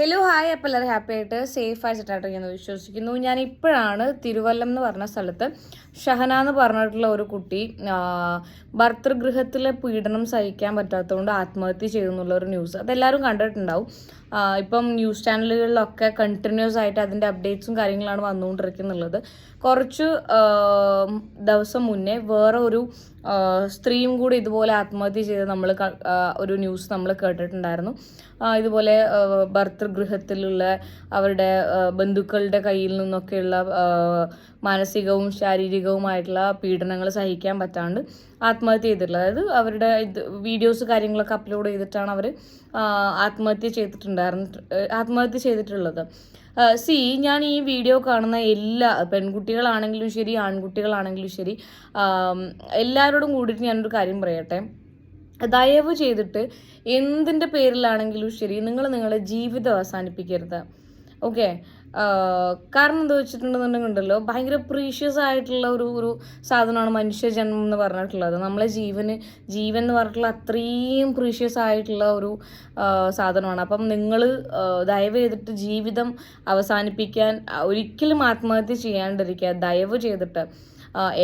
Hello hi, അപ്പോൾ എല്ലാവരും happy ആയിട്ട് സേഫ് ആയിട്ടാണ് ഞാൻ വിശ്വസിക്കുന്നു. ഞാൻ ഇപ്പോഴാണ് തിരുവല്ലം എന്ന് പറഞ്ഞ സ്ഥലത്ത് ഷഹന എന്ന് പറഞ്ഞിട്ടുള്ള ഒരു കുട്ടി ഭർതൃഗൃഹത്തിലെ പീഡനം സഹിക്കാൻ പറ്റാത്തതുകൊണ്ട് ആത്മഹത്യ ചെയ്തെന്നുള്ള ഒരു ന്യൂസ് അതെല്ലാവരും കണ്ടിട്ടുണ്ടാവും. ഇപ്പം ന്യൂസ് ചാനലുകളിലൊക്കെ കണ്ടിന്യൂസ് ആയിട്ട് അതിൻ്റെ അപ്ഡേറ്റ്സും കാര്യങ്ങളാണ് വന്നുകൊണ്ടിരിക്കുന്നുള്ളത്. കുറച്ച് ദിവസം മുന്നേ വേറെ ഒരു സ്ത്രീയും കൂടി ഇതുപോലെ ആത്മഹത്യ ചെയ്ത് നമ്മൾ ഒരു ന്യൂസ് നമ്മൾ കേട്ടിട്ടുണ്ടായിരുന്നു. ഇതുപോലെ ഭർതൃഗൃഹത്തിലുള്ള അവരുടെ ബന്ധുക്കളുടെ കയ്യിൽ നിന്നൊക്കെയുള്ള മാനസികവും ശാരീരികവുമായിട്ടുള്ള പീഡനങ്ങൾ സഹിക്കാൻ പറ്റാണ്ട് ആത്മഹത്യ ചെയ്തിട്ടുള്ളത്. അതായത് അവരുടെ വീഡിയോസ് കാര്യങ്ങളൊക്കെ അപ്ലോഡ് ചെയ്തിട്ടാണ് അവർ ആത്മഹത്യ ചെയ്തിട്ടുള്ളത്. ഞാൻ ഈ വീഡിയോ കാണുന്ന എല്ലാ പെൺകുട്ടികളാണെങ്കിലും ശരി ആൺകുട്ടികളാണെങ്കിലും ശരി എല്ലാവരോടും കൂടിയിട്ട് ഞാനൊരു കാര്യം പറയട്ടെ. ദയവ് ചെയ്തിട്ട് എന്തിൻ്റെ പേരിലാണെങ്കിലും ശരി നിങ്ങൾ നിങ്ങളുടെ ജീവിതം അവസാനിപ്പിക്കരുത്. ഓക്കെ, കാരണം എന്താ വെച്ചിട്ടുണ്ടെന്നുണ്ടെങ്കിലോ ഭയങ്കര പ്രീഷ്യസ് ആയിട്ടുള്ള ഒരു സാധനമാണ് മനുഷ്യജന്മം എന്ന് പറഞ്ഞിട്ടുള്ളത്. നമ്മളെ ജീവൻ എന്ന് പറഞ്ഞിട്ടുള്ള അത്രയും പ്രീഷ്യസ് ആയിട്ടുള്ള ഒരു സാധനമാണ്. അപ്പം നിങ്ങൾ ദയവ് ചെയ്തിട്ട് ജീവിതം അവസാനിപ്പിക്കാൻ ഒരിക്കലും ആത്മഹത്യ ചെയ്യാണ്ടിരിക്കുക. ദയവ് ചെയ്തിട്ട്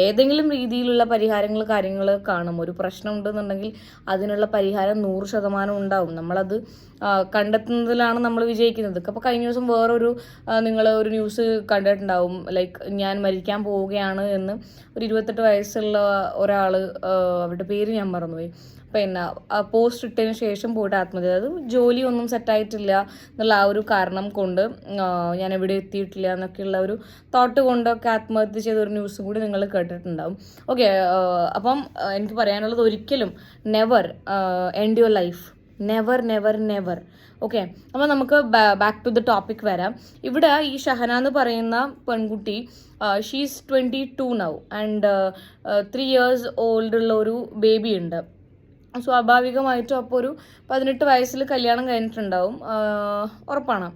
ഏതെങ്കിലും രീതിയിലുള്ള കാര്യങ്ങൾ കാണും. ഒരു പ്രശ്നം ഉണ്ടെന്നുണ്ടെങ്കിൽ അതിനുള്ള പരിഹാരം 100% ഉണ്ടാവും. നമ്മളത് കണ്ടെത്തുന്നതിലാണ് നമ്മൾ വിജയിക്കുന്നത്. അപ്പോൾ കഴിഞ്ഞ ദിവസം നിങ്ങൾ ഒരു ന്യൂസ് കണ്ടിട്ടുണ്ടാവും. ലൈക്ക് ഞാൻ മരിക്കാൻ പോവുകയാണ് എന്ന് ഒരു 28 വയസ്സുള്ള ഒരാൾ, അവരുടെ പേര് ഞാൻ മറന്നുപോയി, പിന്നെ പോസ്റ്റ് ഇട്ടതിന് ശേഷം പോയിട്ട് ആത്മഹത്യ. അത് ജോലിയൊന്നും സെറ്റായിട്ടില്ല എന്നുള്ള ആ ഒരു കാരണം കൊണ്ട്, ഞാൻ എവിടെ എത്തിയിട്ടില്ല എന്നൊക്കെയുള്ള ഒരു തോട്ട് കൊണ്ടൊക്കെ ആത്മഹത്യ ചെയ്തൊരു ന്യൂസും കൂടി നിങ്ങൾ കേട്ടിട്ടുണ്ടാവും. ഓക്കെ, അപ്പം എനിക്ക് പറയാനുള്ളത് ഒരിക്കലും never end your life. Never. Okay, അപ്പോൾ നമുക്ക് ബാക്ക് ടു ദ ടോപ്പിക് വരാം. ഇവിടെ ഈ ഷഹന എന്ന് പറയുന്ന പെൺകുട്ടി ഷീസ് 22 നൗ ആൻഡ് 3 years ഓൾഡുള്ള ഒരു ബേബി ഉണ്ട്. സ്വാഭാവികമായിട്ടും അപ്പോൾ ഒരു 18 വയസ്സിൽ കല്യാണം കഴിഞ്ഞിട്ടുണ്ടാവും, ഉറപ്പാണ്.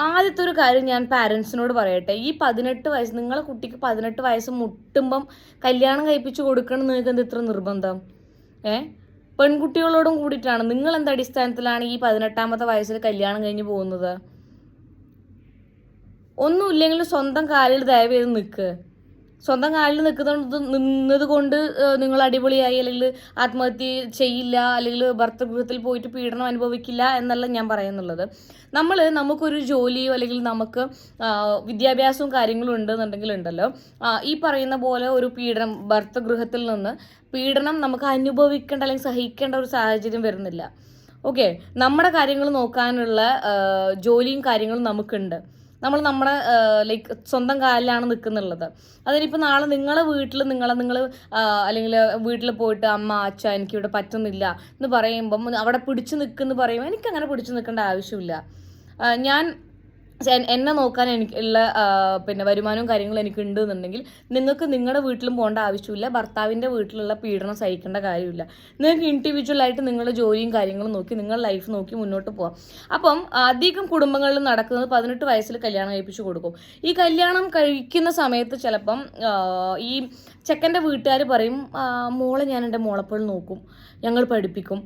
ആദ്യത്തെ ഒരു കാര്യം ഞാൻ പാരൻസിനോട് പറയട്ടെ, ഈ 18 വയസ്സ് നിങ്ങളെ കുട്ടിക്ക് 18 വയസ്സ് മുട്ടുമ്പം കല്യാണം കഴിപ്പിച്ച് കൊടുക്കണം എന്ന് നിങ്ങൾക്ക് എന്താ ഇത്ര നിർബന്ധം? പെൺകുട്ടികളോടും കൂടിയിട്ടാണ്. നിങ്ങൾ എന്ത് അടിസ്ഥാനത്തിലാണ് ഈ 18ാമത്തെ വയസ്സിൽ കല്യാണം കഴിഞ്ഞ് പോകുന്നത്? ഒന്നുമില്ലെങ്കിലും സ്വന്തം കാലിൽ ദയവ് ചെയ്ത് നിൽക്കുക. സ്വന്തം കാലിൽ നിന്നത് കൊണ്ട് നിങ്ങൾ അടിപൊളിയായി അല്ലെങ്കിൽ ആത്മഹത്യ ചെയ്യില്ല അല്ലെങ്കിൽ ഭർതൃഗൃഹത്തിൽ പോയിട്ട് പീഡനം അനുഭവിക്കില്ല എന്നല്ല ഞാൻ പറയുന്നുള്ളത്. നമുക്കൊരു ജോലിയോ അല്ലെങ്കിൽ നമുക്ക് വിദ്യാഭ്യാസവും കാര്യങ്ങളും ഉണ്ടെന്നുണ്ടെങ്കിൽ ഉണ്ടല്ലോ, ഈ പറയുന്ന പോലെ ഒരു ഭർതൃഗൃഹത്തിൽ നിന്ന് പീഡനം നമുക്ക് അനുഭവിക്കേണ്ട അല്ലെങ്കിൽ സഹിക്കേണ്ട ഒരു സാഹചര്യം വരുന്നില്ല. ഓക്കെ, നമ്മുടെ കാര്യങ്ങൾ നോക്കാനുള്ള ജോലിയും കാര്യങ്ങളും നമുക്കുണ്ട്. നമ്മുടെ ലൈക്ക് സ്വന്തം കാലിലാണ് നിൽക്കുന്നുള്ളത്. അതിനിപ്പോൾ നാളെ നിങ്ങളെ വീട്ടിൽ നിങ്ങൾ അല്ലെങ്കിൽ വീട്ടിൽ പോയിട്ട് അമ്മ അച്ഛ എനിക്കിവിടെ പറ്റുന്നില്ല എന്ന് പറയുമ്പം അവിടെ പിടിച്ചു നിൽക്കുമെന്ന് പറയുമ്പോൾ എനിക്കങ്ങനെ പിടിച്ചു നിൽക്കേണ്ട ആവശ്യമില്ല. എന്നെ നോക്കാൻ എനിക്കുള്ള വരുമാനവും കാര്യങ്ങളും എനിക്ക് ഉണ്ടെന്നുണ്ടെങ്കിൽ നിങ്ങൾക്ക് നിങ്ങളുടെ വീട്ടിലും പോകേണ്ട ആവശ്യമില്ല. ഭർത്താവിൻ്റെ വീട്ടിലുള്ള പീഡനം സഹിക്കേണ്ട കാര്യമില്ല. നിങ്ങൾക്ക് ഇൻഡിവിജ്വലായിട്ട് നിങ്ങളുടെ ജോലിയും കാര്യങ്ങളും നോക്കി നിങ്ങളുടെ ലൈഫ് നോക്കി മുന്നോട്ട് പോകാം. അപ്പം അധികം കുടുംബങ്ങളിൽ നടക്കുന്നത് 18 വയസ്സിൽ കല്യാണം കഴിപ്പിച്ച് കൊടുക്കും. ഈ കല്യാണം കഴിക്കുന്ന സമയത്ത് ചിലപ്പം ഈ ചെക്കൻ്റെ വീട്ടുകാർ പറയും, മോളെ ഞാൻ എൻ്റെ മോളെപ്പോൾ നോക്കും, ഞങ്ങൾ പഠിപ്പിക്കും,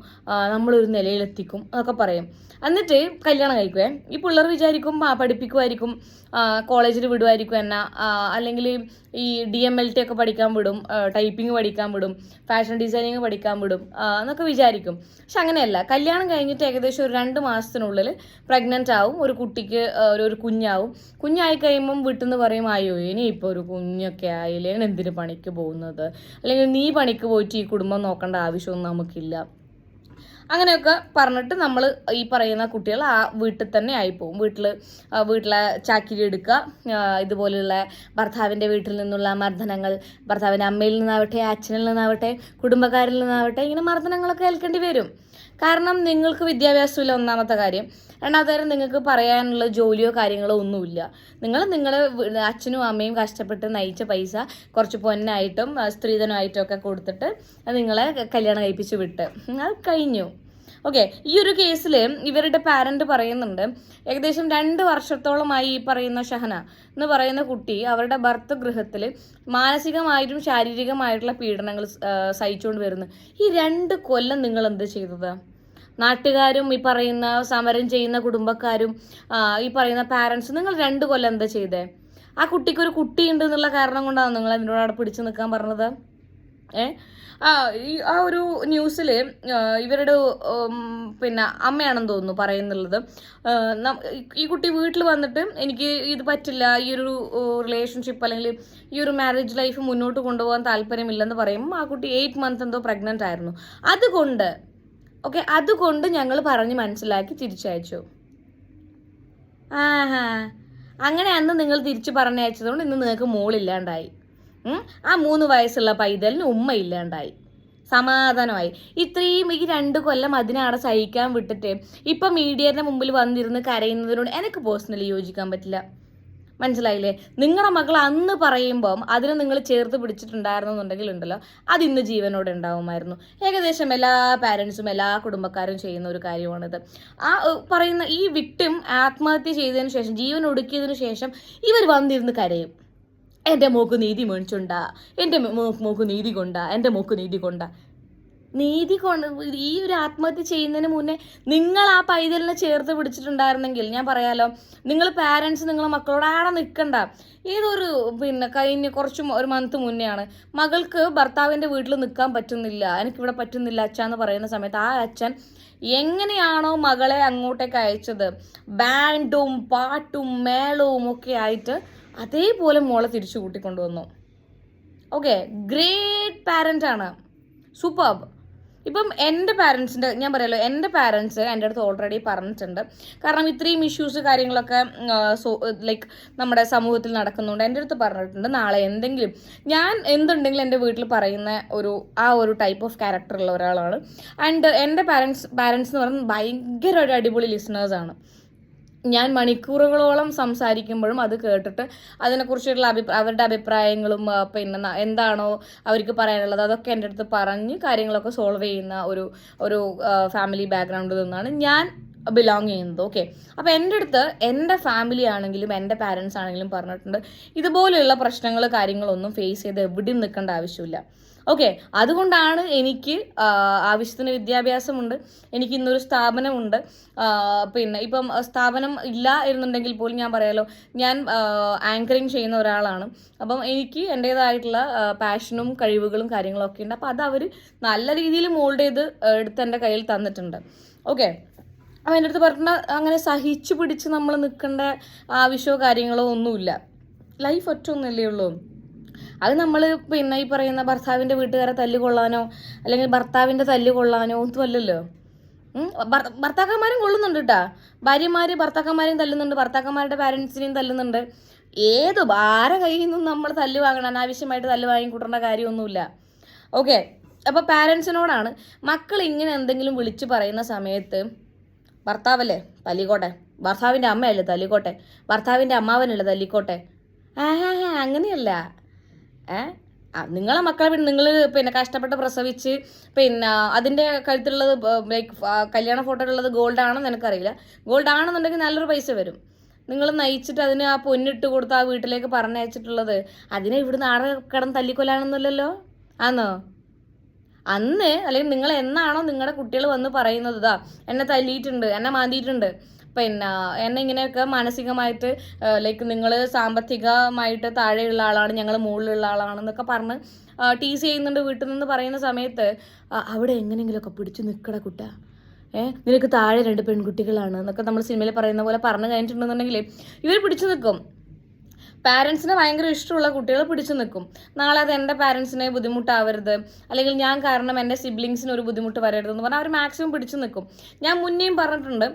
നമ്മളൊരു നിലയിലെത്തിക്കും എന്നൊക്കെ പറയും. എന്നിട്ട് കല്യാണം കഴിക്കുവേ. ഈ പിള്ളേർ വിചാരിക്കും പഠിപ്പിക്കുമായിരിക്കും, കോളേജിൽ വിടുമായിരിക്കും എന്നെ, അല്ലെങ്കിൽ ഈ DMLT ഒക്കെ പഠിക്കാൻ വിടും, ടൈപ്പിംഗ് പഠിക്കാൻ വിടും, ഫാഷൻ ഡിസൈനിങ് പഠിക്കാൻ വിടും എന്നൊക്കെ വിചാരിക്കും. പക്ഷെ അങ്ങനെയല്ല. കല്യാണം കഴിഞ്ഞിട്ട് ഏകദേശം ഒരു 2 മാസത്തിനുള്ളിൽ പ്രഗ്നൻ്റ് ആവും, ഒരു കുട്ടിക്ക് ഒരു കുഞ്ഞാവും. കുഞ്ഞായി കഴിയുമ്പം വീട്ടിൽ നിന്ന് പറയും, അയ്യോ ഇനിയിപ്പോൾ ഒരു കുഞ്ഞൊക്കെ ആയില്ലേ, എന്തിന് പണിക്ക് പോകുന്നത്, അല്ലെങ്കിൽ നീ പണിക്ക് പോയിട്ട് ഈ കുടുംബം നോക്കേണ്ട ആവശ്യമൊന്നും നമുക്കില്ല. അങ്ങനെയൊക്കെ പറഞ്ഞിട്ട് നമ്മൾ ഈ പറയുന്ന കുട്ടികൾ ആ വീട്ടിൽ തന്നെ ആയിപ്പോവും. വീട്ടിലെ ചാക്കിരി എടുക്കുക, ഇതുപോലെയുള്ള ഭർത്താവിൻ്റെ വീട്ടിൽ നിന്നുള്ള മർദ്ദനങ്ങൾ, ഭർത്താവിൻ്റെ അമ്മയിൽ നിന്നാവട്ടെ അച്ഛനിൽ നിന്നാവട്ടെ കുടുംബക്കാരിൽ നിന്നാവട്ടെ ഇങ്ങനെ മർദ്ദനങ്ങളൊക്കെ ഏൽക്കേണ്ടി വരും. കാരണം നിങ്ങൾക്ക് വിദ്യാഭ്യാസമില്ല, ഒന്നാമത്തെ കാര്യം. രണ്ടാമത്തെ കാര്യം, നിങ്ങൾക്ക് പറയാനുള്ള ജോലിയോ കാര്യങ്ങളോ ഒന്നുമില്ല. നിങ്ങളുടെ അച്ഛനും അമ്മയും കഷ്ടപ്പെട്ട് നയിച്ച പൈസ കുറച്ച് പൊന്നായിട്ടും സ്ത്രീധനമായിട്ടും ഒക്കെ കൊടുത്തിട്ട് നിങ്ങളെ കല്യാണം കഴിപ്പിച്ച് വിട്ട് അത് കഴിഞ്ഞു. ഓക്കെ, ഈ ഒരു കേസിൽ ഇവരുടെ പാരന്റ് പറയുന്നുണ്ട്, ഏകദേശം 2 വർഷത്തോളമായി ഈ പറയുന്ന ഷഹന എന്ന് പറയുന്ന കുട്ടി അവരുടെ ഭർതൃഗൃഹത്തിൽ മാനസികമായിട്ടും ശാരീരികമായിട്ടുള്ള പീഡനങ്ങൾ സഹിച്ചുകൊണ്ട് വരുന്നു. ഈ 2 കൊല്ലം നിങ്ങൾ എന്ത് ചെയ്തത്? നാട്ടുകാരും ഈ പറയുന്ന സമരം ചെയ്യുന്ന കുടുംബക്കാരും ഈ പറയുന്ന പാരൻസ്, നിങ്ങൾ 2 കൊല്ലം എന്താ ചെയ്തേ? ആ കുട്ടിക്കൊരു കുട്ടിയുണ്ട് എന്നുള്ള കാരണം കൊണ്ടാണ് നിങ്ങൾ അതിനോട് അവിടെ പിടിച്ചു നിൽക്കാൻ പറഞ്ഞത്. ആ ഒരു ന്യൂസിൽ ഇവരുടെ പിന്നെ അമ്മയാണെന്ന് തോന്നുന്നു പറയുന്നുള്ളത്, ഈ കുട്ടി വീട്ടിൽ വന്നിട്ട് എനിക്ക് ഇത് പറ്റില്ല, ഈ ഒരു റിലേഷൻഷിപ്പ് അല്ലെങ്കിൽ ഈ ഒരു മാരേജ് ലൈഫ് മുന്നോട്ട് കൊണ്ടുപോകാൻ താല്പര്യമില്ലെന്ന് പറയുമ്പോൾ ആ കുട്ടി 8 months എന്തോ പ്രഗ്നൻ്റ് ആയിരുന്നു. അതുകൊണ്ട് ഞങ്ങൾ പറഞ്ഞ് മനസ്സിലാക്കി തിരിച്ചയച്ചു. അങ്ങനെ അന്ന് നിങ്ങൾ തിരിച്ചു പറഞ്ഞയച്ചതുകൊണ്ട് ഇന്ന് നിങ്ങൾക്ക് മോളില്ലാണ്ടായി. ആ 3 വയസ്സുള്ള പൈതലിന് ഉമ്മ ഇല്ലാണ്ടായി. സമാധാനമായി. ഇത്രയും ഈ 2 കൊല്ലം അതിനവിടെ സഹിക്കാൻ വിട്ടിട്ട് ഇപ്പം മീഡിയയുടെ മുമ്പിൽ വന്നിരുന്ന് കരയുന്നതിനോട് എനിക്ക് പേഴ്സണലി യോജിക്കാൻ പറ്റില്ല. മനസ്സിലായില്ലേ? നിങ്ങളുടെ മകൾ അന്ന് പറയുമ്പം അതിനെ നിങ്ങൾ ചേർത്ത് പിടിച്ചിട്ടുണ്ടായിരുന്നുണ്ടെങ്കിൽ ഉണ്ടല്ലോ, അതിന്ന് ജീവനോടെ ഉണ്ടാവുമായിരുന്നു. ഏകദേശം എല്ലാ പാരൻസും എല്ലാ കുടുംബക്കാരും ചെയ്യുന്ന ഒരു കാര്യമാണിത്. ആ പറയുന്ന ഈ വിക്ടിം ആത്മഹത്യ ചെയ്തതിന് ശേഷം, ജീവൻ ഒടുക്കിയതിനു ശേഷം ഇവർ വന്നിരുന്ന് കരയും. എൻ്റെ മോക്ക് നീതി മേടിച്ചുണ്ടാ, എൻ്റെ മോക്ക് നീതി കൊണ്ടാ, എൻ്റെ മോക്ക് നീതി കൊണ്ടാ. നീതി കൊണ്ട് ഈ ഒരു ആത്മഹത്യ ചെയ്യുന്നതിന് മുന്നേ നിങ്ങൾ ആ പൈതലിനെ ചേർത്ത് പിടിച്ചിട്ടുണ്ടായിരുന്നെങ്കിൽ ഞാൻ പറയാലോ, നിങ്ങൾ പാരൻസ് നിങ്ങളെ മക്കളോട് ആടെ നിൽക്കണ്ട. ഏതൊരു കഴിഞ്ഞ ഒരു മന്ത് മുന്നെയാണ് മകൾക്ക് ഭർത്താവിൻ്റെ വീട്ടിൽ നിൽക്കാൻ പറ്റുന്നില്ല, എനിക്കിവിടെ പറ്റുന്നില്ല അച്ഛ എന്ന് പറയുന്ന സമയത്ത് ആ അച്ഛൻ എങ്ങനെയാണോ മകളെ അങ്ങോട്ടേക്ക് അയച്ചത്, ബാൻഡും പാട്ടും മേളവും ഒക്കെ ആയിട്ട് അതേപോലെ മോളെ തിരിച്ചു കൂട്ടിക്കൊണ്ടുവന്നു. ഓക്കെ, ഗ്രേറ്റ് പാരൻ്റ് ആണ്, സൂപ്പർബ്. ഇപ്പം എൻ്റെ പാരൻസിൻ്റെ ഞാൻ പറയാലോ, എൻ്റെ പാരൻസ് എൻ്റെ അടുത്ത് ഓൾറെഡി പറഞ്ഞിട്ടുണ്ട്. കാരണം ഇത്രയും ഇഷ്യൂസ് കാര്യങ്ങളൊക്കെ ലൈക്ക് നമ്മുടെ സമൂഹത്തിൽ നടക്കുന്നുണ്ട്. എൻ്റെ അടുത്ത് പറഞ്ഞിട്ടുണ്ട്, നാളെ എന്തെങ്കിലും ഞാൻ എന്തുണ്ടെങ്കിലും എൻ്റെ വീട്ടിൽ പറയുന്ന ആ ഒരു ടൈപ്പ് ഓഫ് ക്യാരക്ടർ ഉള്ള ഒരാളാണ്. ആൻഡ് എൻ്റെ പാരൻസ് എന്ന് പറയുന്നത് ഭയങ്കര ഒരു അടിപൊളി ലിസണേഴ്സാണ്. ഞാൻ മണിക്കൂറുകളോളം സംസാരിക്കുമ്പോഴും അത് കേട്ടിട്ട് അതിനെക്കുറിച്ചുള്ള അവരുടെ അഭിപ്രായങ്ങളും എന്താണോ അവർക്ക് പറയാനുള്ളത് അതൊക്കെ എൻ്റെ അടുത്ത് പറഞ്ഞ് കാര്യങ്ങളൊക്കെ സോൾവ് ചെയ്യുന്ന ഒരു ഫാമിലി ബാക്ക്ഗ്രൗണ്ടിൽ നിന്നാണ് ഞാൻ ബിലോങ് ചെയ്യുന്നത്. ഓക്കെ, അപ്പോൾ എൻ്റെ അടുത്ത് എൻ്റെ ഫാമിലി ആണെങ്കിലും എൻ്റെ പാരൻസ് ആണെങ്കിലും പറഞ്ഞിട്ടുണ്ട്, ഇതുപോലെയുള്ള പ്രശ്നങ്ങൾ കാര്യങ്ങളൊന്നും ഫേസ് ചെയ്ത് എവിടെയും നിൽക്കേണ്ട ആവശ്യമില്ല. ഓക്കെ, അതുകൊണ്ടാണ് എനിക്ക് ആവശ്യത്തിന് വിദ്യാഭ്യാസമുണ്ട്, എനിക്ക് ഇന്നൊരു സ്ഥാപനമുണ്ട്. ഇപ്പം സ്ഥാപനം ഇല്ല എന്നുണ്ടെങ്കിൽ പോലും ഞാൻ പറയാലോ, ഞാൻ ആങ്കറിങ് ചെയ്യുന്ന ഒരാളാണ്. അപ്പം എനിക്ക് എൻ്റേതായിട്ടുള്ള പാഷനും കഴിവുകളും കാര്യങ്ങളൊക്കെ ഉണ്ട്. അപ്പോൾ അത് അവർ നല്ല രീതിയിൽ മോൾഡ് ചെയ്ത് എടുത്ത് എൻ്റെ കയ്യിൽ തന്നിട്ടുണ്ട്. ഓക്കെ, അപ്പോൾ എൻ്റെ അടുത്ത് പറഞ്ഞ അങ്ങനെ സഹിച്ചു പിടിച്ച് നമ്മൾ നിൽക്കേണ്ട ആവശ്യമോ കാര്യങ്ങളോ ഒന്നുമില്ല. ലൈഫ് ഒറ്റൊന്നല്ലേ ഉള്ളൂ. അത് നമ്മൾ ഈ പറയുന്ന ഭർത്താവിൻ്റെ വീട്ടുകാരെ തല്ലുകൊള്ളാനോ അല്ലെങ്കിൽ ഭർത്താവിൻ്റെ തല്ലുകൊള്ളാനോ ഒന്നുമല്ലല്ലോ. ഭർത്താക്കന്മാരും കൊള്ളുന്നുണ്ട് കേട്ടോ, ഭാര്യമാർ ഭർത്താക്കന്മാരെയും തല്ലുന്നുണ്ട്, ഭർത്താക്കന്മാരുടെ പാരൻസിനെയും തല്ലുന്നുണ്ട്. ആരെ കയ്യിൽ നിന്നും നമ്മൾ തല്ല് വാങ്ങണം, അനാവശ്യമായിട്ട് തല്ല് വാങ്ങിക്കൂട്ടേണ്ട കാര്യമൊന്നുമില്ല. ഓക്കെ, അപ്പോൾ പാരൻസിനോടാണ് മക്കൾ ഇങ്ങനെ എന്തെങ്കിലും വിളിച്ച് പറയുന്ന സമയത്ത്, ഭർത്താവല്ലേ തല്ലിക്കോട്ടെ, ഭർത്താവിൻ്റെ അമ്മയല്ലേ തല്ലിക്കോട്ടെ, ഭർത്താവിൻ്റെ അമ്മാവനല്ലേ തല്ലിക്കോട്ടെ, അങ്ങനെയല്ല. നിങ്ങളെ മക്കളെ നിങ്ങൾ കഷ്ടപ്പെട്ട് പ്രസവിച്ച് അതിൻ്റെ കഴുത്തിലുള്ളത് ലൈക്ക് കല്യാണ ഫോട്ടോയിലുള്ളത് ഗോൾഡ് ആണെന്ന് എനിക്കറിയില്ല. ഗോൾഡ് ആണെന്നുണ്ടെങ്കിൽ നല്ലൊരു പൈസ വരും. നിങ്ങൾ നയിച്ചിട്ട് അതിന് ആ പൊന്നിട്ട് കൊടുത്ത് ആ വീട്ടിലേക്ക് പറഞ്ഞയച്ചിട്ടുള്ളത് അതിനെ ഇവിടുന്ന് ആടെ കിടന്ന് തല്ലിക്കൊല്ലാണെന്നല്ലോ ആന്നോ? അന്ന് അല്ലെങ്കിൽ നിങ്ങൾ എന്നാണോ നിങ്ങളുടെ കുട്ടികൾ വന്ന് പറയുന്നത്, ഇതാ എന്നെ തല്ലിയിട്ടുണ്ട്, എന്നെ മാന്തിയിട്ടുണ്ട്, എന്നെ ഇങ്ങനെയൊക്കെ മാനസികമായിട്ട് ലൈക്ക് നിങ്ങൾ സാമ്പത്തികമായിട്ട് താഴെയുള്ള ആളാണ്, ഞങ്ങൾ മുകളിലുള്ള ആളാണെന്നൊക്കെ പറഞ്ഞ് ടീസ് ചെയ്യുന്നുണ്ട് വീട്ടിൽ നിന്ന് പറയുന്ന സമയത്ത്, അവിടെ എങ്ങനെയെങ്കിലുമൊക്കെ പിടിച്ചു നിൽക്കട കുട്ട, നിനക്ക് താഴെ 2 പെൺകുട്ടികളാണ് എന്നൊക്കെ നമ്മൾ സിനിമയിൽ പറയുന്ന പോലെ പറഞ്ഞു കഴിഞ്ഞിട്ടുണ്ടെന്നുണ്ടെങ്കിൽ ഇവർ പിടിച്ചു നിൽക്കും. പാരൻസിന് ഭയങ്കര ഇഷ്ടമുള്ള കുട്ടികൾ പിടിച്ചു നിൽക്കും. നാളെ അത് എൻ്റെ പാരൻസിനെ ബുദ്ധിമുട്ടാവരുത്, അല്ലെങ്കിൽ ഞാൻ കാരണം എൻ്റെ സിബ്ലിങ്സിന് ഒരു ബുദ്ധിമുട്ട് വരരുതെന്ന് പറഞ്ഞാൽ അവർ മാക്സിമം പിടിച്ചു നിൽക്കും. ഞാൻ മുന്നേയും പറഞ്ഞിട്ടുണ്ട്,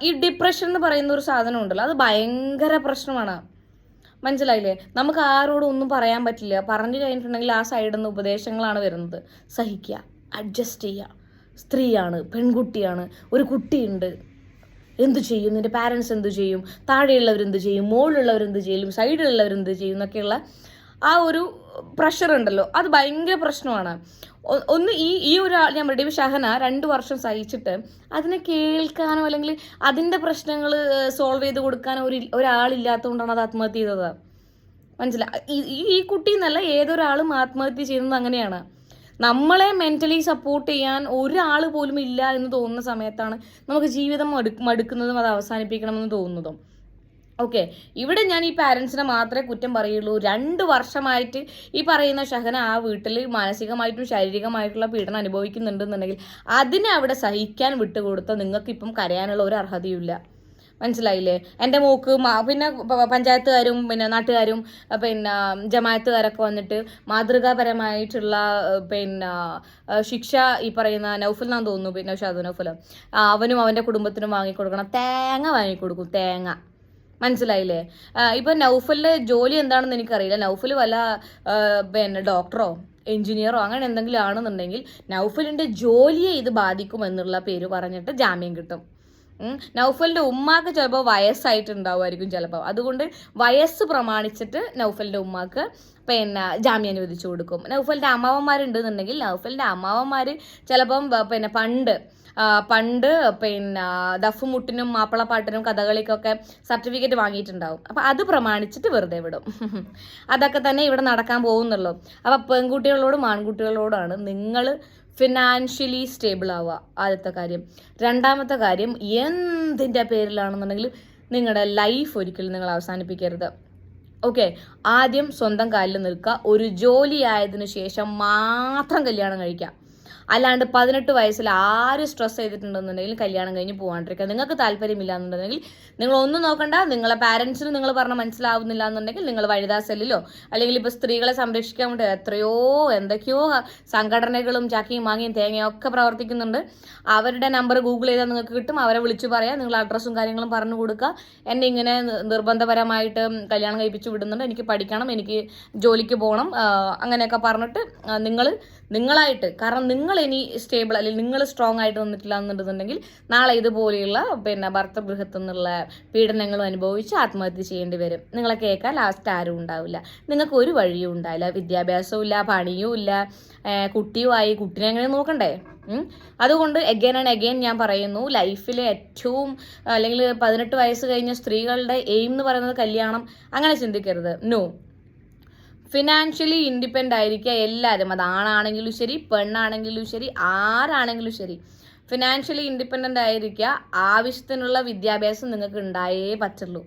ഈ ഡിപ്രഷൻ എന്ന് പറയുന്ന ഒരു സാധനം ഉണ്ടല്ലോ, അത് ഭയങ്കര പ്രശ്നമാണ്. മനസ്സിലായില്ലേ? നമുക്ക് ആരോടും ഒന്നും പറയാൻ പറ്റില്ല. പറഞ്ഞു കഴിഞ്ഞിട്ടുണ്ടെങ്കിൽ ആ സൈഡിൽ നിന്ന് ഉപദേശങ്ങളാണ് വരുന്നത്. സഹിക്കുക, അഡ്ജസ്റ്റ് ചെയ്യുക, സ്ത്രീയാണ്, പെൺകുട്ടിയാണ്, ഒരു കുട്ടിയുണ്ട്, എന്തു ചെയ്യും, നിൻ്റെ പാരൻസ് എന്തു ചെയ്യും, താഴെയുള്ളവരെന്ത് ചെയ്യും, മുകളിലുള്ളവരെന്ത് ചെയ്യും, സൈഡിലുള്ളവരെന്ത് ചെയ്യും എന്നൊക്കെയുള്ള ആ ഒരു പ്രഷർ ഉണ്ടല്ലോ, അത് ഭയങ്കര പ്രശ്നമാണ്. ഒന്ന് ഈ ഒരാൾ ഞാൻ പറയുന്നത് ഷഹന 2 വർഷം സഹിച്ചിട്ട് അതിനെ കേൾക്കാനോ അല്ലെങ്കിൽ അതിൻ്റെ പ്രശ്നങ്ങൾ സോൾവ് ചെയ്ത് കൊടുക്കാനോ ഒരാളില്ലാത്തതുകൊണ്ടാണ് അത് ആത്മഹത്യ ചെയ്തത്. മനസ്സിലായി? ഈ കുട്ടി എന്നല്ല, ഏതൊരാളും ആത്മഹത്യ ചെയ്യുന്നത് അങ്ങനെയാണ്. നമ്മളെ മെൻ്റലി സപ്പോർട്ട് ചെയ്യാൻ ഒരാൾ പോലും ഇല്ല എന്ന് തോന്നുന്ന സമയത്താണ് നമുക്ക് ജീവിതം മടുക്കുന്നതും അത് അവസാനിപ്പിക്കണമെന്ന് തോന്നുന്നതും. ഓക്കെ, ഇവിടെ ഞാൻ ഈ പാരൻസിനെ മാത്രമേ കുറ്റം പറയുള്ളൂ. 2 വർഷമായിട്ട് ഈ പറയുന്ന ഷഹന ആ വീട്ടിൽ മാനസികമായിട്ടും ശാരീരികമായിട്ടുള്ള പീഡനം അനുഭവിക്കുന്നുണ്ടെന്നുണ്ടെങ്കിൽ അതിനെ അവിടെ സഹിക്കാൻ വിട്ടുകൊടുത്ത നിങ്ങൾക്കിപ്പം കരയാനുള്ള ഒരു അർഹതയുമില്ല. മനസ്സിലായില്ലേ? എൻ്റെ മോക്ക് പിന്നെ പഞ്ചായത്തുകാരും പിന്നെ നാട്ടുകാരും പിന്നെ ജമാഅത്തുകാരൊക്കെ വന്നിട്ട് മാതൃകാപരമായിട്ടുള്ള പിന്നെ ശിക്ഷ ഈ പറയുന്ന നൗഫലിനാന്ന് തോന്നുന്നു, പിന്നെ ഷാദു നൗഫൽ, അവനും അവൻ്റെ കുടുംബത്തിനും വാങ്ങിക്കൊടുക്കണം. തേങ്ങ വാങ്ങിക്കൊടുക്കും, തേങ്ങ. മനസ്സിലായില്ലേ? ഇപ്പം നൗഫലിൻ്റെ ജോലി എന്താണെന്ന് എനിക്കറിയില്ല. നൗഫൽ വല്ല പിന്നെ ഡോക്ടറോ എഞ്ചിനീയറോ അങ്ങനെ എന്തെങ്കിലും ആണെന്നുണ്ടെങ്കിൽ നൗഫലിൻ്റെ ജോലിയെ ഇത് ബാധിക്കുമെന്നുള്ള പേര് പറഞ്ഞിട്ട് ജാമ്യം കിട്ടും. നൗഫലിൻ്റെ ഉമ്മാക്ക് ചിലപ്പോൾ വയസ്സായിട്ടുണ്ടാവുമായിരിക്കും ചിലപ്പോൾ. അതുകൊണ്ട് വയസ്സ് പ്രമാണിച്ചിട്ട് നൗഫലിൻ്റെ ഉമ്മാക്ക് പിന്നെ ജാമ്യം അനുവദിച്ചു കൊടുക്കും. നൗഫലിൻ്റെ അമ്മാവന്മാരുണ്ടെന്നുണ്ടെങ്കിൽ നൗഫലിൻ്റെ അമ്മാവന്മാർ ചിലപ്പം പിന്നെ പണ്ട് പിന്നെ ദഫുമുട്ടിനും മാപ്പിളപ്പാട്ടിനും കഥകളിക്കൊക്കെ സർട്ടിഫിക്കറ്റ് വാങ്ങിയിട്ടുണ്ടാവും. അപ്പം അത് പ്രമാണിച്ചിട്ട് വെറുതെ വിടും. അതൊക്കെ തന്നെ ഇവിടെ നടക്കാൻ പോകുന്നുള്ളൂ. അപ്പം പെൺകുട്ടികളോടും ആൺകുട്ടികളോടാണ് നിങ്ങൾ ഫിനാൻഷ്യലി സ്റ്റേബിൾ ആവുക, ആദ്യത്തെ കാര്യം. രണ്ടാമത്തെ കാര്യം, എന്തിൻ്റെ പേരിലാണെന്നുണ്ടെങ്കിൽ നിങ്ങളുടെ ലൈഫ് ഒരിക്കലും നിങ്ങൾ അവസാനിപ്പിക്കരുത്. ഓക്കെ, ആദ്യം സ്വന്തം കാലിൽ നിൽക്കുക. ഒരു ജോലി ആയതിനു ശേഷം മാത്രം കല്യാണം കഴിക്കുക. അല്ലാണ്ട് 18 വയസ്സിൽ ആര് സ്ട്രെസ് ചെയ്തിട്ടുണ്ടെന്നുണ്ടെങ്കിൽ കല്യാണം കഴിഞ്ഞ് പോകാണ്ടിരിക്കുക. നിങ്ങൾക്ക് താല്പര്യമില്ല എന്നുണ്ടെങ്കിൽ നിങ്ങൾ ഒന്നും നോക്കണ്ട. നിങ്ങളെ പാരൻസിന് നിങ്ങൾ പറഞ്ഞാൽ മനസ്സിലാവുന്നില്ല എന്നുണ്ടെങ്കിൽ നിങ്ങൾ വനിതാ സെല്ലിലോ അല്ലെങ്കിൽ ഇപ്പോൾ സ്ത്രീകളെ സംരക്ഷിക്കാൻ വേണ്ടി എന്തൊക്കെയോ സംഘടനകളും ചാക്കിയും മാങ്ങിയും തേങ്ങയും ഒക്കെ പ്രവർത്തിക്കുന്നുണ്ട്. അവരുടെ നമ്പർ ഗൂഗിൾ ചെയ്താൽ നിങ്ങൾക്ക് കിട്ടും. അവരെ വിളിച്ചു പറയാം, നിങ്ങൾ അഡ്രസ്സും കാര്യങ്ങളും പറഞ്ഞു കൊടുക്കുക. എന്നെ ഇങ്ങനെ നിർബന്ധപരമായിട്ട് കല്യാണം കഴിപ്പിച്ച് വിടുന്നുണ്ട്, എനിക്ക് പഠിക്കണം, എനിക്ക് ജോലിക്ക് പോകണം, അങ്ങനെയൊക്കെ പറഞ്ഞിട്ട് നിങ്ങളായിട്ട്, കാരണം നിങ്ങൾ ഇനി സ്റ്റേബിൾ അല്ലെങ്കിൽ നിങ്ങൾ സ്ട്രോങ് ആയിട്ട് വന്നിട്ടില്ല എന്നുണ്ടെന്നുണ്ടെങ്കിൽ നാളെ ഇതുപോലെയുള്ള പിന്നെ ഭർത്തൃഗൃഹത്തു നിന്നുള്ള പീഡനങ്ങളും അനുഭവിച്ച് ആത്മഹത്യ ചെയ്യേണ്ടി വരും. നിങ്ങളെ കേൾക്കാൻ ലാസ്റ്റ് ആരും ഉണ്ടാവില്ല. നിങ്ങൾക്ക് ഒരു വഴിയും ഉണ്ടാവില്ല. വിദ്യാഭ്യാസവും ഇല്ല, പണിയും ഇല്ല, കുട്ടിയുമായി, കുട്ടിനെ എങ്ങനെ നോക്കണ്ടേ? അതുകൊണ്ട് എഗെയിൻ ആൻഡ് എഗെയിൻ ഞാൻ പറയുന്നു, ലൈഫിലെ ഏറ്റവും അല്ലെങ്കിൽ 18 വയസ്സ് കഴിഞ്ഞ സ്ത്രീകളുടെ എയിം എന്ന് പറയുന്നത് കല്യാണം, അങ്ങനെ ചിന്തിക്കരുത്. നോ, ഫിനാൻഷ്യലി ഇൻഡിപെൻഡൻ്റ് ആയിരിക്കുക എല്ലാവരും. അത് ആണാണെങ്കിലും ശരി, പെണ്ണാണെങ്കിലും ശരി, ആരാണെങ്കിലും ശരി, ഫിനാൻഷ്യലി ഇൻഡിപെൻഡൻ്റ് ആയിരിക്കുക. ആവശ്യത്തിനുള്ള വിദ്യാഭ്യാസം നിങ്ങൾക്ക് ഉണ്ടായേ പറ്റുള്ളൂ.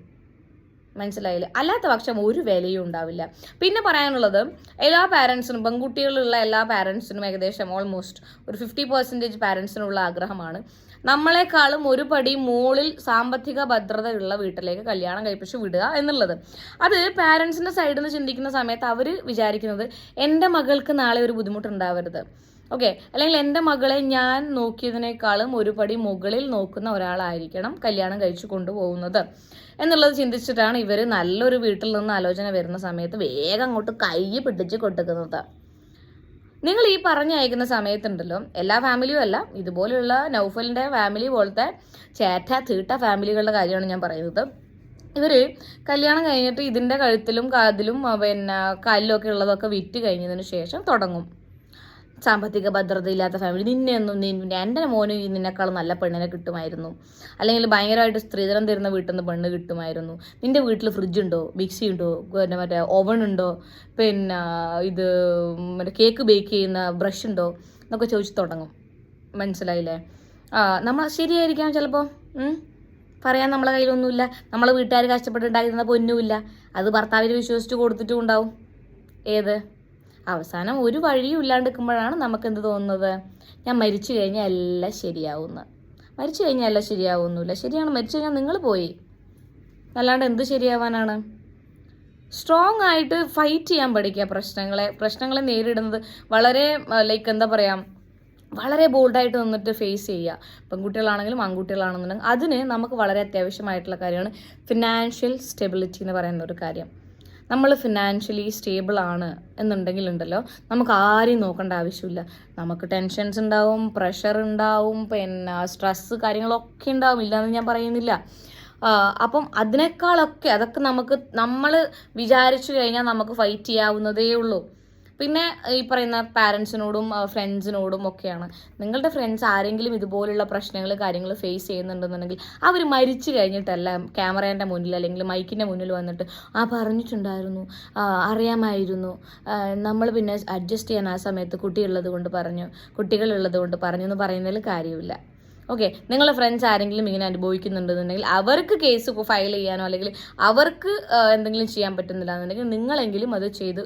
മനസ്സിലായില്ലേ? അല്ലാത്ത പക്ഷം ഒരു വിലയും ഉണ്ടാവില്ല. പിന്നെ പറയാനുള്ളത്, എല്ലാ പാരൻസിനും, പെൺകുട്ടികളുള്ള എല്ലാ പാരൻസിനും ഏകദേശം ഓൾമോസ്റ്റ് ഒരു 50% പാരൻസിനുള്ള ആഗ്രഹമാണ് നമ്മളെക്കാളും ഒരു പടി മുകളിൽ സാമ്പത്തിക ഭദ്രതയുള്ള വീട്ടിലേക്ക് കല്യാണം കഴിപ്പിച്ച് വിടുക എന്നുള്ളത്. അത് പാരൻസിൻ്റെ സൈഡിൽ നിന്ന് ചിന്തിക്കുന്ന സമയത്ത് അവർ വിചാരിക്കുന്നത് എൻ്റെ മകൾക്ക് നാളെ ഒരു ബുദ്ധിമുട്ടുണ്ടാവരുത്, ഓക്കെ, അല്ലെങ്കിൽ എൻ്റെ മകളെ ഞാൻ നോക്കിയതിനേക്കാളും ഒരു പടി മുകളിൽ നോക്കുന്ന ഒരാളായിരിക്കണം കല്യാണം കഴിച്ചു കൊണ്ടുപോകുന്നത് എന്നുള്ളത് ചിന്തിച്ചിട്ടാണ് ഇവർ നല്ലൊരു വീട്ടിൽ നിന്ന് ആലോചന വരുന്ന സമയത്ത് വേഗം അങ്ങോട്ട് കൈ പിടിച്ച് കൊട്ടുക്കുന്നത്. നിങ്ങൾ ഈ പറഞ്ഞയക്കുന്ന സമയത്തുണ്ടല്ലോ, എല്ലാ ഫാമിലിയും അല്ല, ഇതുപോലെയുള്ള നൗഫലിൻ്റെ ഫാമിലി പോലത്തെ ചേറ്റ തീട്ട ഫാമിലികളുടെ കാര്യമാണ് ഞാൻ പറയുന്നത്. ഇവർ കല്യാണം കഴിഞ്ഞിട്ട് ഇതിൻ്റെ കഴുത്തിലും കാതിലും പിന്നെ കാലിലൊക്കെ ഉള്ളതൊക്കെ വിറ്റ് കഴിഞ്ഞതിന് ശേഷം തുടങ്ങും. സാമ്പത്തിക ഭദ്രതയില്ലാത്ത ഫാമിലി, എൻ്റെ മോന് നിന്നെക്കാളും നല്ല പെണ്ണിനെ കിട്ടുമായിരുന്നു, അല്ലെങ്കിൽ ഭയങ്കരമായിട്ട് സ്ത്രീധനം തരുന്ന വീട്ടിൽ നിന്ന് പെണ്ണ് കിട്ടുമായിരുന്നു, നിൻ്റെ വീട്ടിൽ ഫ്രിഡ്ജുണ്ടോ, മിക്സി ഉണ്ടോ, പിന്നെ മറ്റേ ഓവൺ ഉണ്ടോ, പിന്നെ ഇത് മറ്റേ കേക്ക് ബേക്ക് ചെയ്യുന്ന ബ്രഷ് ഉണ്ടോ എന്നൊക്കെ ചോദിച്ച് തുടങ്ങും. മനസ്സിലായില്ലേ? നമ്മൾ ശരിയായിരിക്കാം ചിലപ്പോൾ, പറയാൻ നമ്മളെ കയ്യിലൊന്നുമില്ല, നമ്മളെ വീട്ടുകാർ കഷ്ടപ്പെട്ടുണ്ടായിരുന്ന പൊന്നുമില്ല, അത് ഭർത്താവിനെ വിശ്വസിച്ച് കൊടുത്തിട്ടും ഉണ്ടാവും. അവസാനം ഒരു വഴിയും ഇല്ലാണ്ടിരിക്കുമ്പോഴാണ് നമുക്ക് എന്ത് തോന്നുന്നത്, ഞാൻ മരിച്ചു കഴിഞ്ഞാൽ എല്ലാം ശരിയാവുമെന്ന്. മരിച്ചു കഴിഞ്ഞാൽ എല്ലാം ശരിയാവുന്നില്ല. ശരിയാണ്, മരിച്ചു കഴിഞ്ഞാൽ നിങ്ങൾ പോയി, അല്ലാണ്ട് എന്ത് ശരിയാവാനാണ്? സ്ട്രോങ് ആയിട്ട് ഫൈറ്റ് ചെയ്യാൻ പഠിക്കുക. പ്രശ്നങ്ങളെ നേരിടുന്നത് വളരെ എന്താ പറയുക, വളരെ ബോൾഡായിട്ട് നിന്നിട്ട് ഫേസ് ചെയ്യുക. പെൺകുട്ടികളാണെങ്കിലും ആൺകുട്ടികളാണെന്നുണ്ടെങ്കിൽ അതിന് നമുക്ക് വളരെ അത്യാവശ്യമായിട്ടുള്ള കാര്യമാണ് ഫിനാൻഷ്യൽ സ്റ്റെബിലിറ്റി എന്ന് പറയുന്ന ഒരു കാര്യം. നമ്മൾ ഫിനാൻഷ്യലി സ്റ്റേബിൾ ആണ് എന്നുണ്ടെങ്കിലുണ്ടല്ലോ, നമുക്ക് ആരെയും നോക്കേണ്ട ആവശ്യമില്ല. നമുക്ക് ടെൻഷൻസ് ഉണ്ടാവും, പ്രഷർ ഉണ്ടാവും, പിന്നെ സ്ട്രെസ്സ് കാര്യങ്ങളൊക്കെ ഉണ്ടാവും, ഇല്ലയെന്ന് ഞാൻ പറയുന്നില്ല. അപ്പം അതിനേക്കാളൊക്കെ അതൊക്കെ നമ്മൾ വിചാരിച്ചു കഴിഞ്ഞാൽ നമുക്ക് ഫൈറ്റ് ചെയ്യാവുന്നതേ ഉള്ളൂ. പിന്നെ ഈ പറയുന്ന പാരൻസിനോടും ഫ്രണ്ട്സിനോടും ഒക്കെയാണ്. നിങ്ങളുടെ ഫ്രണ്ട്സ് ആരെങ്കിലും ഇതുപോലുള്ള പ്രശ്നങ്ങൾ കാര്യങ്ങൾ ഫേസ് ചെയ്യുന്നുണ്ടെന്നുണ്ടെങ്കിൽ അവർ മരിച്ചു കഴിഞ്ഞിട്ടല്ല ക്യാമറേൻ്റെ മുന്നിൽ അല്ലെങ്കിൽ മൈക്കിൻ്റെ മുന്നിൽ വന്നിട്ട് പറഞ്ഞിട്ടുണ്ടായിരുന്നു, അറിയാമായിരുന്നു, നമ്മൾ പിന്നെ അഡ്ജസ്റ്റ് ചെയ്യാൻ ആ സമയത്ത് കുട്ടികളുള്ളത് കൊണ്ട് പറഞ്ഞു എന്ന് പറയുന്നതിൽ കാര്യമില്ല. ഓക്കെ, നിങ്ങളുടെ ഫ്രണ്ട്സ് ആരെങ്കിലും ഇങ്ങനെ അനുഭവിക്കുന്നുണ്ടെന്നുണ്ടെങ്കിൽ അവർക്ക് കേസ് ഫയൽ ചെയ്യാനോ അല്ലെങ്കിൽ അവർക്ക് എന്തെങ്കിലും ചെയ്യാൻ പറ്റുന്നില്ല എന്നുണ്ടെങ്കിൽ നിങ്ങളെങ്കിലും അത് ചെയ്ത്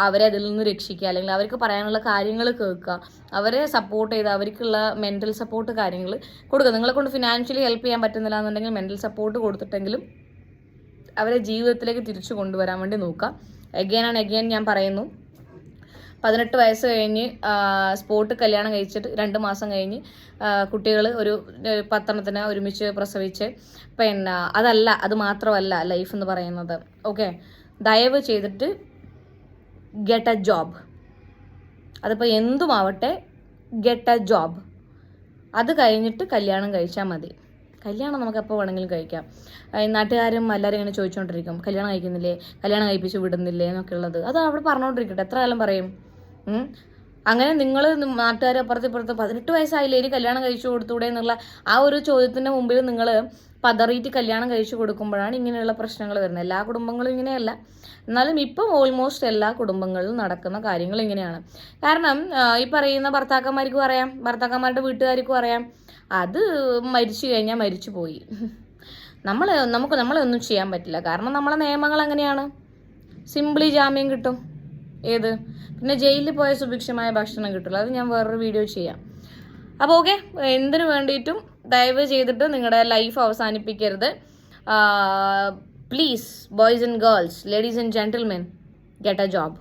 അവരെ അതിൽ നിന്ന് രക്ഷിക്കുക, അല്ലെങ്കിൽ അവർക്ക് പറയാനുള്ള കാര്യങ്ങൾ കേൾക്കുക, അവരെ സപ്പോർട്ട് ചെയ്ത് അവർക്കുള്ള മെൻ്റൽ സപ്പോർട്ട് കാര്യങ്ങൾ കൊടുക്കുക. നിങ്ങളെ കൊണ്ട് ഫിനാൻഷ്യലി ഹെൽപ്പ് ചെയ്യാൻ പറ്റുന്നില്ല എന്നുണ്ടെങ്കിൽ മെൻ്റൽ സപ്പോർട്ട് കൊടുത്തിട്ടെങ്കിലും അവരെ ജീവിതത്തിലേക്ക് തിരിച്ചു കൊണ്ടുവരാൻ വേണ്ടി നോക്കുക. എഗെയിൻ ആൻഡ് എഗെയിൻ ഞാൻ പറയുന്നു, 18 വയസ്സ് കഴിഞ്ഞ് സ്പോട്ട് കല്യാണം കഴിച്ചിട്ട് 2 മാസം കഴിഞ്ഞ് കുട്ടികൾ ഒരു 10 ഒരുമിച്ച് പ്രസവിച്ച് പിന്നെ അത് മാത്രമല്ല ലൈഫ് എന്ന് പറയുന്നത്. ഓക്കെ, ദയവ് ചെയ്തിട്ട് ഗെറ്റ് എ ജോബ്. അതിപ്പോൾ എന്തുമാവട്ടെ, ഗെറ്റ് എ ജോബ്. അത് കഴിഞ്ഞിട്ട് കല്യാണം കഴിച്ചാൽ മതി. കല്യാണം നമുക്ക് എപ്പോൾ വേണമെങ്കിലും കഴിക്കാം. നാട്ടുകാരും എല്ലാവരും ഇങ്ങനെ ചോദിച്ചുകൊണ്ടിരിക്കും, കല്യാണം കഴിക്കുന്നില്ലേ, കല്യാണം കഴിപ്പിച്ച് വിടുന്നില്ലേ എന്നൊക്കെ ഉള്ളത്. അത് അവിടെ പറഞ്ഞുകൊണ്ടിരിക്കട്ടെ, എത്ര കാലം പറയും. അങ്ങനെ നിങ്ങൾ നാട്ടുകാർ അപ്പുറത്ത് 18 വയസ്സായില്ലേ ഇനി കല്യാണം കഴിച്ചു കൊടുത്തൂടെ എന്നുള്ള ആ ഒരു ചോദ്യത്തിൻ്റെ മുമ്പിൽ നിങ്ങൾ പതറിയിട്ട് കല്യാണം കഴിച്ചു കൊടുക്കുമ്പോഴാണ് ഇങ്ങനെയുള്ള പ്രശ്നങ്ങൾ വരുന്നത്. എല്ലാ കുടുംബങ്ങളും ഇങ്ങനെയല്ല, എന്നാലും ഇപ്പം ഓൾമോസ്റ്റ് എല്ലാ കുടുംബങ്ങളിലും നടക്കുന്ന കാര്യങ്ങൾ ഇങ്ങനെയാണ്. കാരണം ഈ പറയുന്ന ഭർത്താക്കന്മാർക്കും അറിയാം, ഭർത്താക്കന്മാരുടെ വീട്ടുകാർക്കും അറിയാം, അത് മരിച്ചു കഴിഞ്ഞാൽ മരിച്ചു പോയി. നമ്മളെ ഒന്നും ചെയ്യാൻ പറ്റില്ല. കാരണം നമ്മളെ നിയമങ്ങൾ അങ്ങനെയാണ്. സിംപിളി ജാമ്യം കിട്ടും. ഏത് പിന്നെ ജയിലിൽ പോയ സുഭിക്ഷമായ ഭക്ഷണം കിട്ടുള്ളൂ. അത് ഞാൻ വേറൊരു വീഡിയോ ചെയ്യാം. അപ്പോൾ ഓക്കെ, എന്തിനു വേണ്ടിയിട്ടും ദയവ് ചെയ്തിട്ട് നിങ്ങളുടെ ലൈഫ് അവസാനിപ്പിക്കരുത്. Please, boys and girls, ladies and gentlemen, get a job.